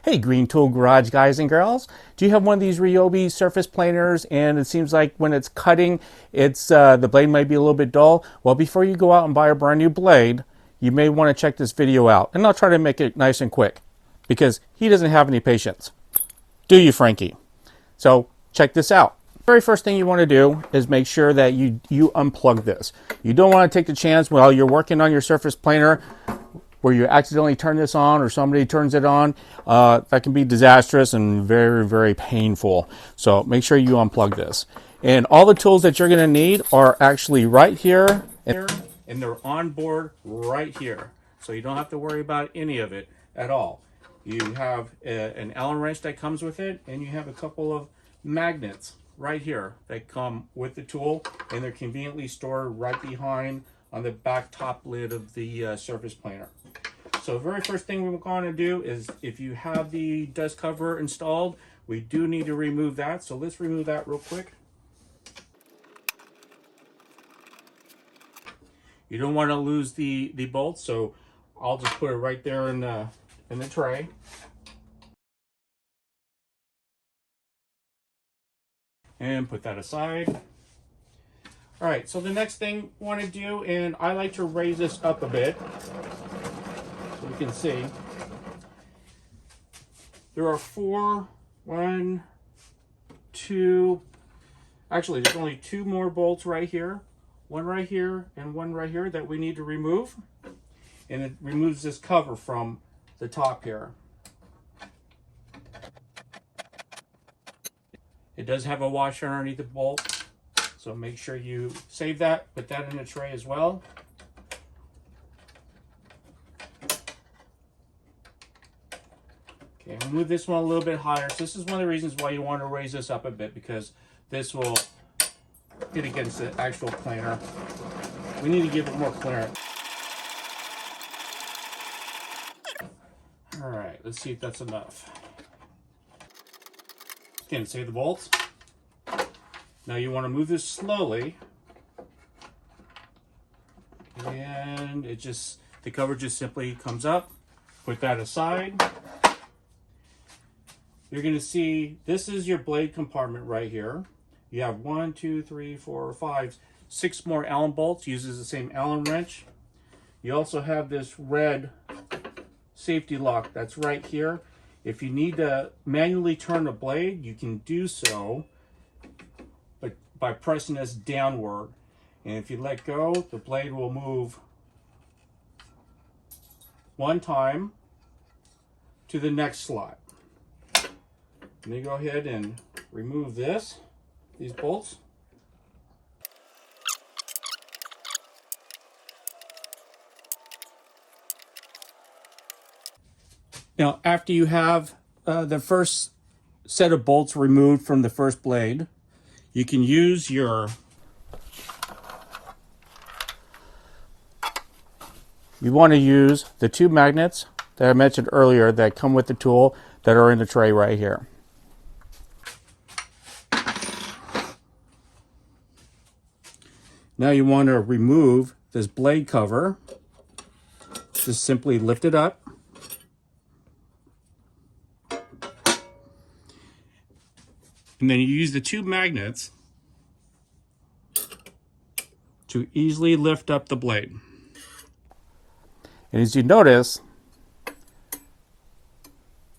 Hey, Green Tool Garage guys and girls. Do you have one of these Ryobi Surface Planers and it seems like when it's cutting, the blade might be a little bit dull? Well, before you go out and buy a brand new blade, you may want to check this video out. And I'll try to make it nice and quick because he doesn't have any patience. Do you, Frankie? So check this out. Very first thing you want to do is make sure that you unplug this. You don't want to take the chance while you're working on your Surface Planer where you accidentally turn this on or somebody turns it on. That can be disastrous and very, very painful. So make sure you unplug this. And all the tools that you're going to need are actually right here. And they're on board right here. So you don't have to worry about any of it at all. You have an Allen wrench that comes with it, and you have a couple of magnets right here that come with the tool, and they're conveniently stored right behind on the back top lid of the Surface Planer. So the very first thing we're going to do is, if you have the dust cover installed, we do need to remove that. So let's remove that real quick. You don't want to lose the bolts, so I'll just put it right there in the tray. And put that aside. All right, so the next thing I want to do, and I like to raise this up a bit so you can see. There are one, two, actually there's only two more bolts right here. One right here and one right here that we need to remove. And it removes this cover from the top here. It does have a washer underneath the bolt, so make sure you save that, put that in a tray as well. Okay, we'll move this one a little bit higher. So this is one of the reasons why you want to raise this up a bit, because this will hit against the actual planer. We need to give it more clearance. All right, let's see if that's enough. Again, save the bolts. Now you want to move this slowly. And the cover just simply comes up. Put that aside. You're going to see, this is your blade compartment right here. You have 1, 2, 3, 4, 5, 6 more Allen bolts. Uses the same Allen wrench. You also have this red safety lock that's right here. If you need to manually turn the blade, you can do so, but by pressing this downward. And if you let go, the blade will move one time to the next slot. And then go ahead and remove these bolts. Now, after you have the first set of bolts removed from the first blade, you can use you want to use the two magnets that I mentioned earlier that come with the tool that are in the tray right here. Now you want to remove this blade cover. Just simply lift it up. And then you use the two magnets to easily lift up the blade. And as you notice,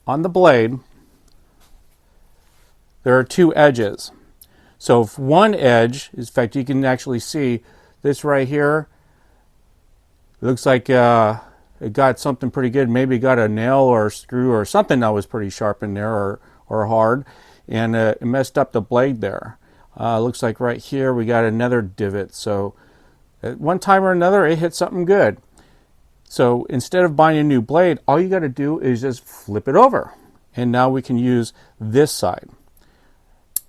on the blade, there are two edges. So if one edge, in fact, you can actually see this right here, it looks like it got something pretty good. Maybe it got a nail or a screw or something that was pretty sharp in there or hard. And it messed up the blade there. Looks like right here we got another divot. So at one time or another, it hit something good. So instead of buying a new blade, all you got to do is just flip it over. And now we can use this side.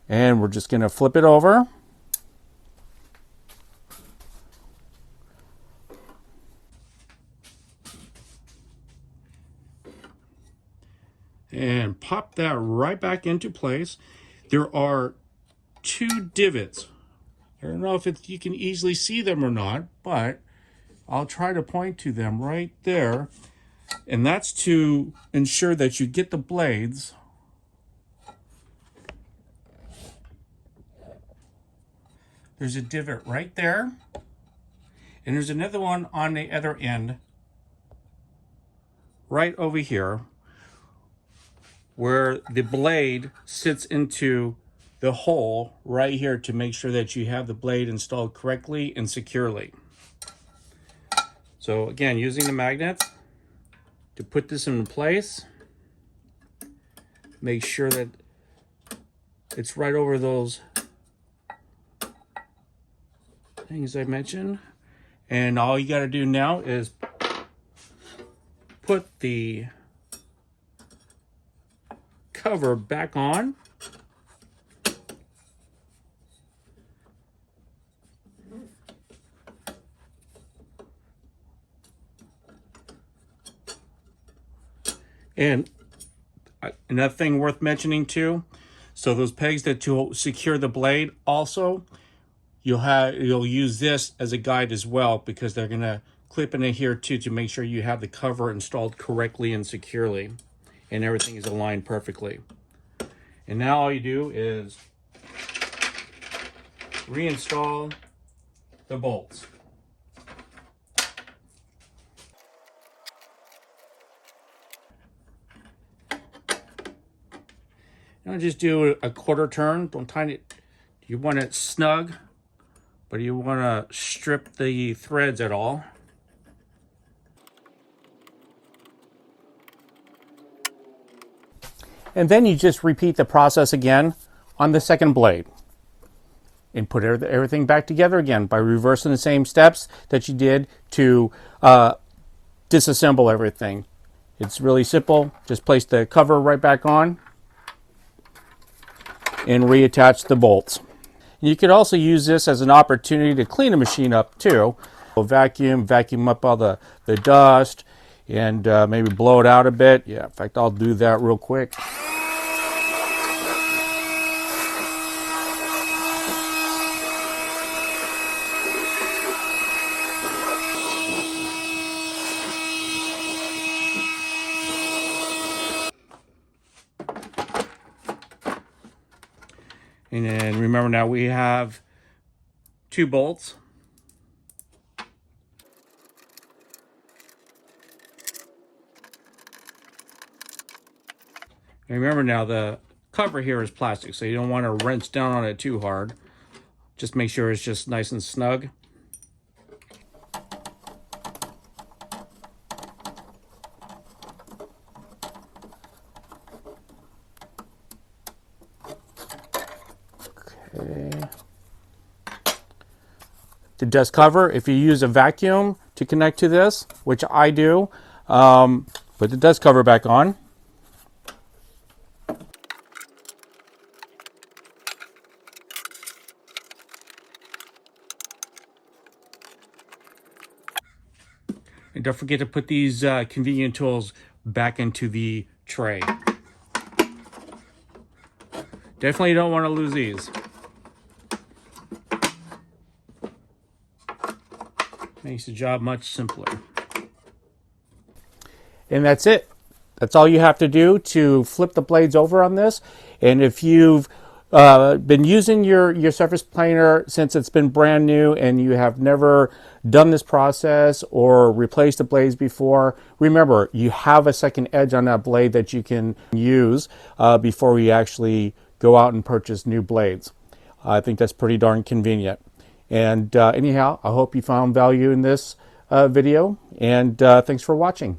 And we're just going to flip it over. And pop that right back into place. There are two divots. I don't know if you can easily see them or not, but I'll try to point to them right there. And that's to ensure that you get the blades there's a divot right there, and there's another one on the other end right over here where the blade sits into the hole right here to make sure that you have the blade installed correctly and securely. So again, using the magnets to put this in place, make sure that it's right over those things I mentioned. And all you got to do now is put the cover back on. And another thing worth mentioning too, so those pegs that to secure the blade, also you'll use this as a guide as well, because they're gonna clip in here too to make sure you have the cover installed correctly and securely and everything is aligned perfectly. And now all you do is reinstall the bolts. Now just do a quarter turn. Don't tighten it. You want it snug, but you want to strip the threads at all. And then you just repeat the process again on the second blade and put everything back together again by reversing the same steps that you did to disassemble everything. It's really simple. Just place the cover right back on and reattach the bolts. You could also use this as an opportunity to clean the machine up too. Vacuum up all the dust, and maybe blow it out a bit. Yeah, in fact, I'll do that real quick. And then remember, now we have 2 bolts. And remember now, the cover here is plastic, so you don't want to wrench down on it too hard. Just make sure it's just nice and snug. Okay. The dust cover, if you use a vacuum to connect to this, which I do, put the dust cover back on. And don't forget to put these convenient tools back into the tray. Definitely don't want to lose these. Makes the job much simpler. And that's it. That's all you have to do to flip the blades over on this. And if you've been using your Surface Planer since it's been brand new and you have never done this process or replaced the blades before, remember, you have a second edge on that blade that you can use before you actually go out and purchase new blades. I think that's pretty darn convenient. And anyhow, I hope you found value in this video, and thanks for watching.